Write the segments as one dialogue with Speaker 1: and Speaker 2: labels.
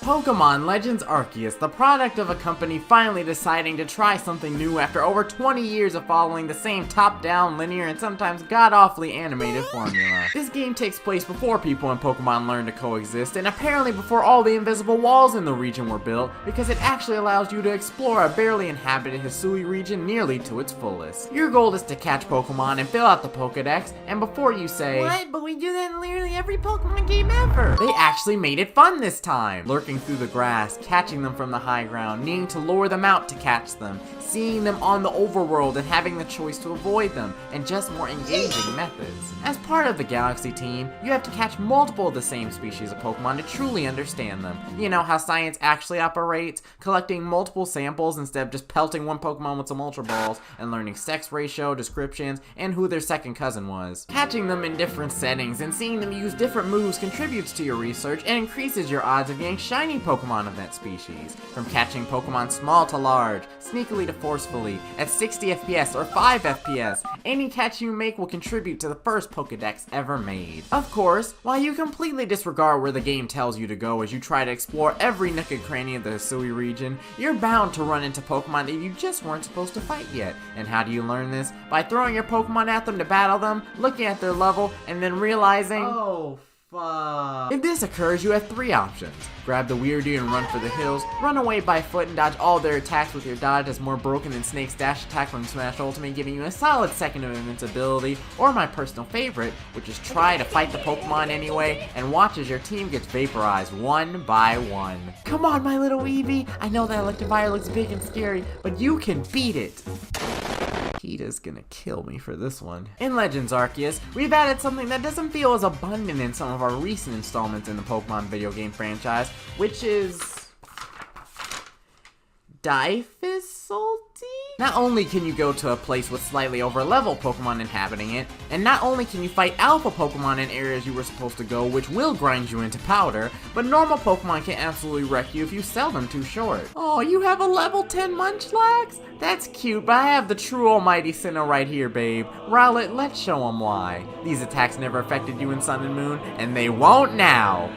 Speaker 1: Pokemon Legends Arceus, the product of a company finally deciding to try something new after over 20 years of following the same top-down, linear, and sometimes god-awfully animated formula. This game takes place before people in Pokemon learn to coexist, and apparently before all the invisible walls in the region were built, because it actually allows you to explore a barely inhabited Hisui region nearly to its fullest. Your goal is to catch Pokemon and fill out the Pokedex, and before you say, "What? But we do that in literally every Pokemon game ever," they actually made it fun this time. Lurking through the grass, catching them from the high ground, needing to lure them out to catch them, seeing them on the overworld and having the choice to avoid them, and just more engaging methods. As part of the Galaxy team, you have to catch multiple of the same species of Pokemon to truly understand them. You know how science actually operates, collecting multiple samples instead of just pelting one Pokemon with some Ultra Balls, and learning sex ratio, descriptions, and who their second cousin was. Catching them in different settings and seeing them use different moves contributes to your research and increases your odds of getting shiny Pokemon of that species. From catching Pokemon small to large, sneakily to forcefully, at 60 FPS or 5 FPS, any catch you make will contribute to the first Pokedex ever made. Of course, while you completely disregard where the game tells you to go as you try to explore every nook and cranny of the Hisui region, you're bound to run into Pokemon that you just weren't supposed to fight yet. And how do you learn this? By throwing your Pokemon at them to battle them, looking at their level, and then realizing, oh, fuck. If this occurs, you have three options. Grab the Weirdy and run for the hills, run away by foot and dodge all their attacks with your dodge as more broken than Snake's dash attack from Smash Ultimate, giving you a solid second of invincibility, or my personal favorite, which is try to fight the Pokemon anyway and watch as your team gets vaporized one by one. Come on, my little Eevee, I know that Electivire looks big and scary, but you can beat it. Kita's gonna kill me for this one. In Legends Arceus, we've added something that doesn't feel as abundant in some of our recent installments in the Pokemon video game franchise, which is Difficulty? Not only can you go to a place with slightly over-level Pokemon inhabiting it, and not only can you fight alpha Pokemon in areas you were supposed to go, which will grind you into powder, but normal Pokemon can absolutely wreck you if you sell them too short. Oh, you have a level 10 Munchlax? That's cute, but I have the true almighty Sinnoh right here, babe. Rowlet, let's show them why. These attacks never affected you in Sun and Moon, and they won't now.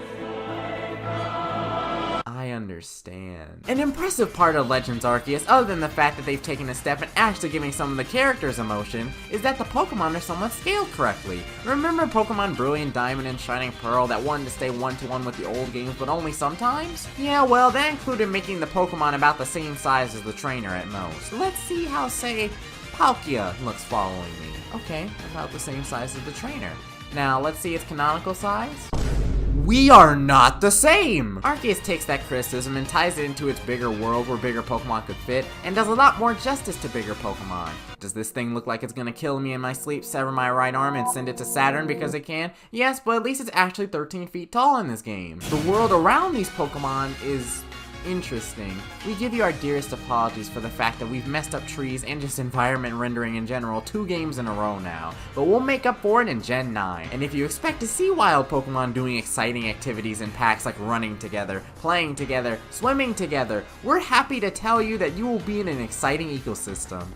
Speaker 1: I understand. An impressive part of Legends Arceus, other than the fact that they've taken a step in actually giving some of the characters emotion, is that the Pokemon are somewhat scaled correctly. Remember Pokemon Brilliant Diamond and Shining Pearl that wanted to stay one-to-one with the old games, but only sometimes? Yeah, well, that included making the Pokemon about the same size as the trainer at most. Let's see how, say, Palkia looks following me. Okay, about the same size as the trainer. Now, let's see its canonical size. We are not the same! Arceus takes that criticism and ties it into its bigger world where bigger Pokemon could fit, and does a lot more justice to bigger Pokemon. Does this thing look like it's gonna kill me in my sleep, sever my right arm, and send it to Saturn because it can? Yes, but at least it's actually 13 feet tall in this game. The world around these Pokemon is interesting. We give you our dearest apologies for the fact that we've messed up trees and just environment rendering in general 2 games in a row now, but we'll make up for it in Gen 9. And if you expect to see wild Pokemon doing exciting activities in packs like running together, playing together, swimming together, we're happy to tell you that you will be in an exciting ecosystem.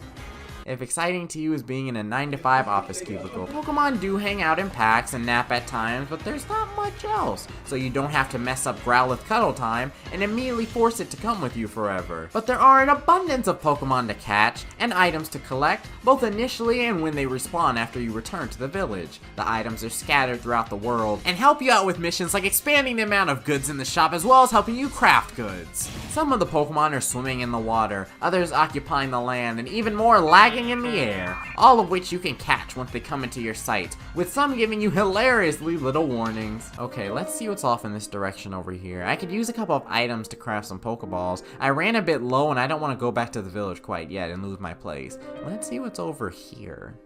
Speaker 1: If exciting to you is being in a 9-to-5 office cubicle. Pokemon do hang out in packs and nap at times, but there's not much else, so you don't have to mess up Growlithe cuddle time and immediately force it to come with you forever. But there are an abundance of Pokemon to catch and items to collect, both initially and when they respawn after you return to the village. The items are scattered throughout the world and help you out with missions like expanding the amount of goods in the shop as well as helping you craft goods. Some of the Pokemon are swimming in the water, others occupying the land, and even more lagging in the air, all of which you can catch once they come into your sight, with some giving you hilariously little warnings. Okay, let's see what's off in this direction over here. I could use a couple of items to craft some Pokeballs. I ran a bit low and I don't want to go back to the village quite yet and lose my place. Let's see what's over here.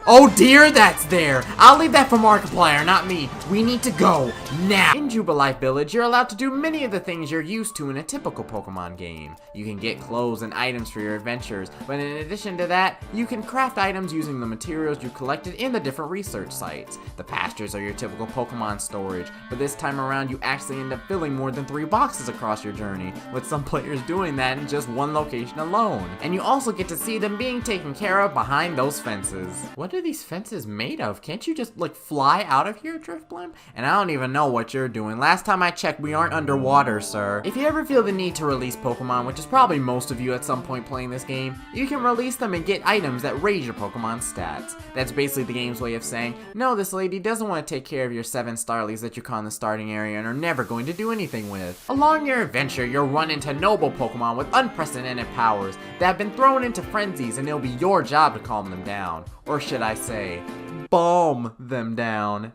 Speaker 1: Oh dear, that's there! I'll leave that for Markiplier, not me. We need to go, now! In Jubilife Village, you're allowed to do many of the things you're used to in a typical Pokemon game. You can get clothes and items for your adventures, but in addition to that, you can craft items using the materials you collected in the different research sites. The pastures are your typical Pokemon storage, but this time around you actually end up filling more than 3 boxes across your journey, with some players doing that in just one location alone. And you also get to see them being taken care of behind those fences. What are these fences made of? Can't you just, like, fly out of here, Driftblim? And I don't even know what you're doing. Last time I checked, we aren't underwater, sir. If you ever feel the need to release Pokemon, which is probably most of you at some point playing this game, you can release them and get items that raise your Pokemon stats. That's basically the game's way of saying, no, this lady doesn't want to take care of your 7 Starlies that you caught in the starting area and are never going to do anything with. Along your adventure, you'll run into noble Pokemon with unprecedented powers that have been thrown into frenzies, and it'll be your job to calm them down. Or should I say, balm them down.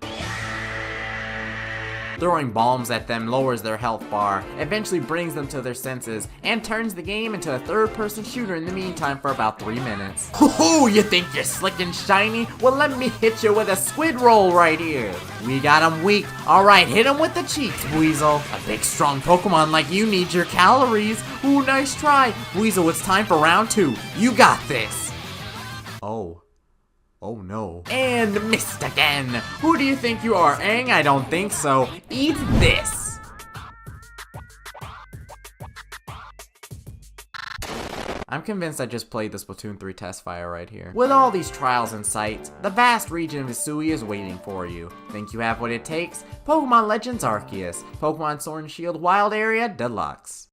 Speaker 1: Throwing bombs at them lowers their health bar, eventually brings them to their senses, and turns the game into a third-person shooter in the meantime for about 3 minutes. Hoo-hoo, you think you're slick and shiny? Well, let me hit you with a squid roll right here. We got him weak. Alright, hit him with the cheeks, Weasel. A big, strong Pokemon like you needs your calories. Ooh, nice try. Weasel, it's time for round 2. You got this. Oh. Oh no. And missed again! Who do you think you are, Aang? I don't think so. Eat this! I'm convinced I just played the Splatoon 3 test fire right here. With all these trials in sight, the vast region of Hisui is waiting for you. Think you have what it takes? Pokemon Legends Arceus, Pokemon Sword and Shield Wild Area Deluxe.